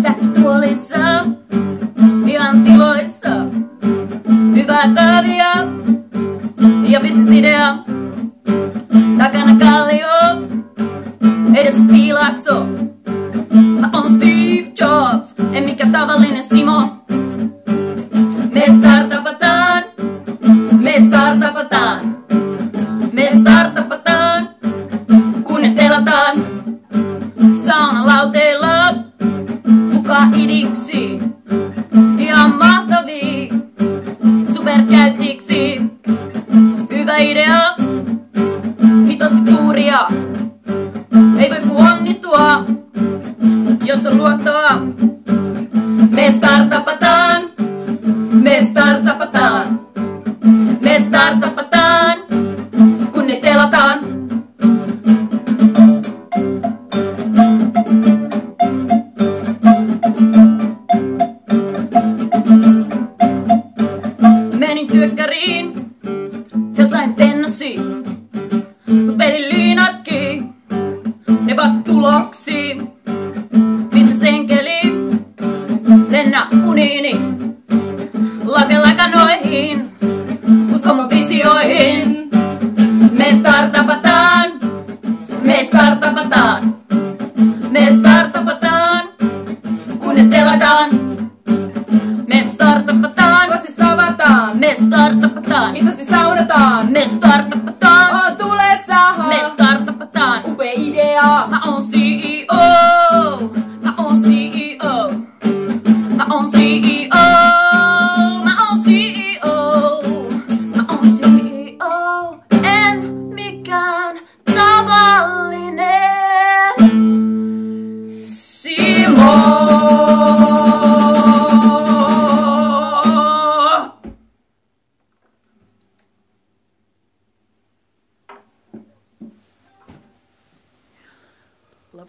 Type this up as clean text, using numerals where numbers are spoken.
Sähkötuolissa, ihan tiloissa, hyvää tahtia ja bisnesidea. Takana kallio, edessä piilakso. Mä oon Steve Jobs, en mikä tavallinen Simo. Me startupataan, me startupataan, me startupataan, kunnes telataan. Saunalauteilla, mukaan idiksi, ihan mahtavia, superkäyttiksi. Hyvä idea, hitosti tuuria, ei voi kuin onnistua, jos on luottoa. Me startupataan, me startupataan, me startupataan, kunnes telataan. Menin työkkäriin, sieltä sain pennosi, mut vedin liinatkin, ne vaat tuloksiin. Bisnesenkeli, lennä uniini, lakanoihin, usko mun visioihin. Me startupataan, me startupataan, me startupataan, kunnes telataan. Me startupataan, Kostis tavataan, me startupataan, hitosti saunataan, me